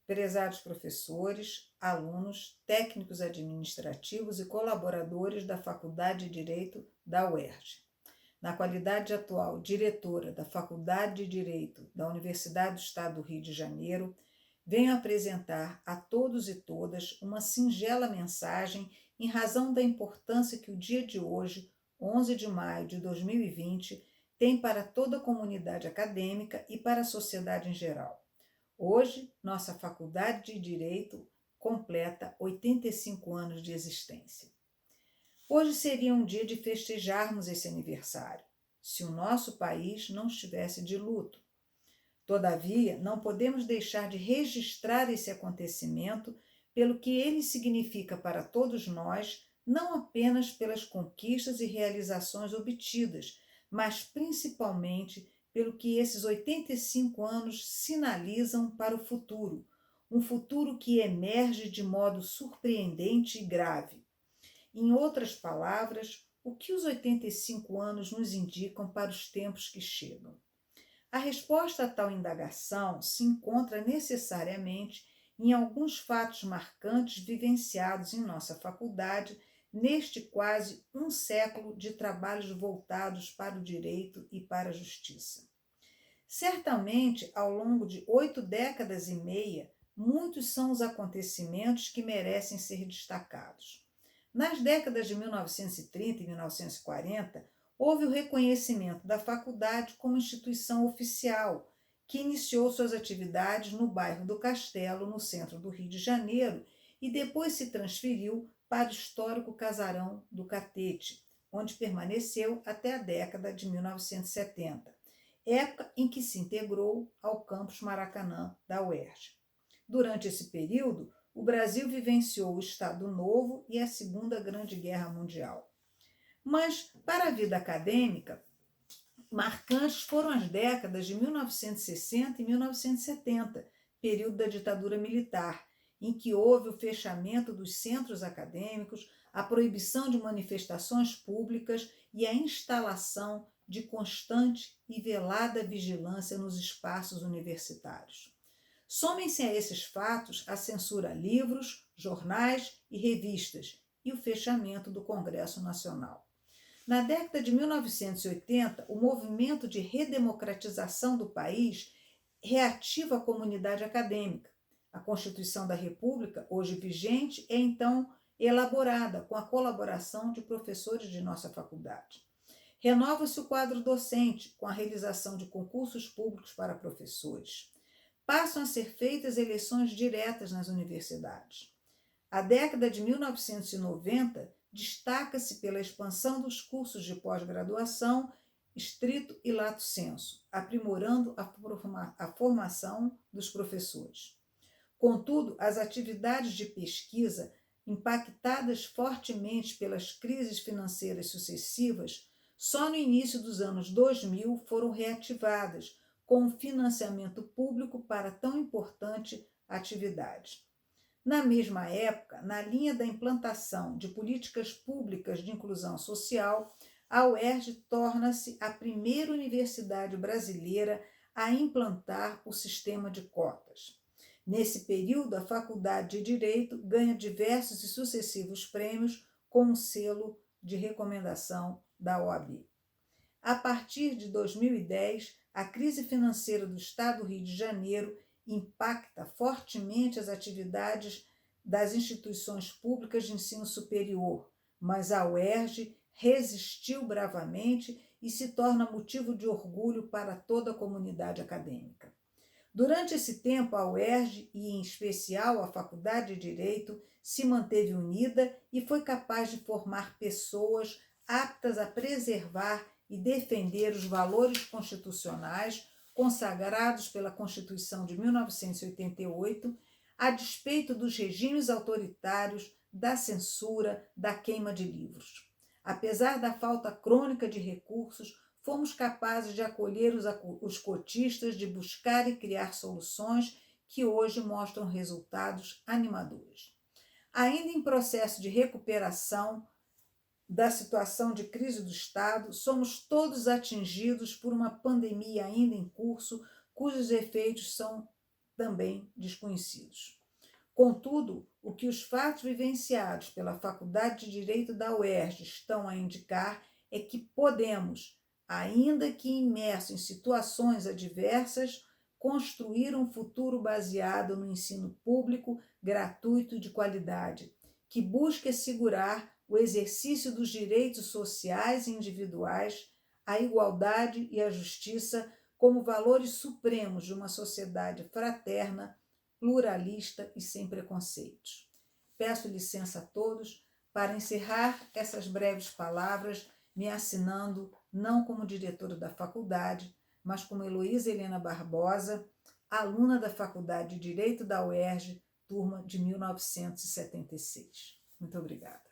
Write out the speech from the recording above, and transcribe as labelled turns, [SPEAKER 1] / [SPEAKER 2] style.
[SPEAKER 1] Prezados professores, alunos, técnicos administrativos e colaboradores da Faculdade de Direito da UERJ. Na qualidade de atual diretora da Faculdade de Direito da Universidade do Estado do Rio de Janeiro, venho apresentar a todos e todas uma singela mensagem em razão da importância que o dia de hoje, 11 de maio de 2020, tem para toda a comunidade acadêmica e para a sociedade em geral. Hoje, nossa Faculdade de Direito completa 85 anos de existência. Hoje seria um dia de festejarmos esse aniversário, se o nosso país não estivesse de luto. Todavia, não podemos deixar de registrar esse acontecimento pelo que ele significa para todos nós, não apenas pelas conquistas e realizações obtidas, mas principalmente pelo que esses 85 anos sinalizam para o futuro, um futuro que emerge de modo surpreendente e grave. Em outras palavras, o que os 85 anos nos indicam para os tempos que chegam? A resposta a tal indagação se encontra necessariamente em alguns fatos marcantes vivenciados em nossa faculdade neste quase um século de trabalhos voltados para o direito e para a justiça. Certamente, ao longo de 8 décadas e meia, muitos são os acontecimentos que merecem ser destacados. Nas décadas de 1930 e 1940, houve o reconhecimento da faculdade como instituição oficial, que iniciou suas atividades no bairro do Castelo, no centro do Rio de Janeiro, e depois se transferiu para o histórico casarão do Catete, onde permaneceu até a década de 1970, época em que se integrou ao campus Maracanã da UERJ. Durante esse período, o Brasil vivenciou o Estado Novo e a Segunda Grande Guerra Mundial. Mas, para a vida acadêmica, marcantes foram as décadas de 1960 e 1970, período da ditadura militar, em que houve o fechamento dos centros acadêmicos, a proibição de manifestações públicas e a instalação de constante e velada vigilância nos espaços universitários. Somem-se a esses fatos a censura a livros, jornais e revistas e o fechamento do Congresso Nacional. Na década de 1980, o movimento de redemocratização do país reativa a comunidade acadêmica. A Constituição da República, hoje vigente, é então elaborada com a colaboração de professores de nossa faculdade. Renova-se o quadro docente com a realização de concursos públicos para professores. Passam a ser feitas eleições diretas nas universidades. A década de 1990 destaca-se pela expansão dos cursos de pós-graduação estrito e lato sensu, aprimorando a formação dos professores. Contudo, as atividades de pesquisa, impactadas fortemente pelas crises financeiras sucessivas, só no início dos anos 2000 foram reativadas, com o financiamento público para tão importante atividade. Na mesma época, na linha da implantação de políticas públicas de inclusão social, a UERJ torna-se a primeira universidade brasileira a implantar o sistema de cotas. Nesse período, a Faculdade de Direito ganha diversos e sucessivos prêmios com um selo de recomendação da OAB. A partir de 2010, a crise financeira do Estado do Rio de Janeiro impacta fortemente as atividades das instituições públicas de ensino superior, mas a UERJ resistiu bravamente e se torna motivo de orgulho para toda a comunidade acadêmica. Durante esse tempo, a UERJ, e em especial a Faculdade de Direito, se manteve unida e foi capaz de formar pessoas aptas a preservar e defender os valores constitucionais consagrados pela Constituição de 1988, a despeito dos regimes autoritários, da censura, da queima de livros. Apesar da falta crônica de recursos, fomos capazes de acolher os cotistas, de buscar e criar soluções que hoje mostram resultados animadores. Ainda em processo de recuperação da situação de crise do Estado, somos todos atingidos por uma pandemia ainda em curso, cujos efeitos são também desconhecidos. Contudo, o que os fatos vivenciados pela Faculdade de Direito da UERJ estão a indicar é que podemos, ainda que imersos em situações adversas, construir um futuro baseado no ensino público, gratuito e de qualidade, que busque assegurar o exercício dos direitos sociais e individuais, a igualdade e a justiça como valores supremos de uma sociedade fraterna, pluralista e sem preconceitos. Peço licença a todos para encerrar essas breves palavras, me assinando não como diretora da faculdade, mas como Heloísa Helena Barbosa, aluna da Faculdade de Direito da UERJ, turma de 1976. Muito obrigada.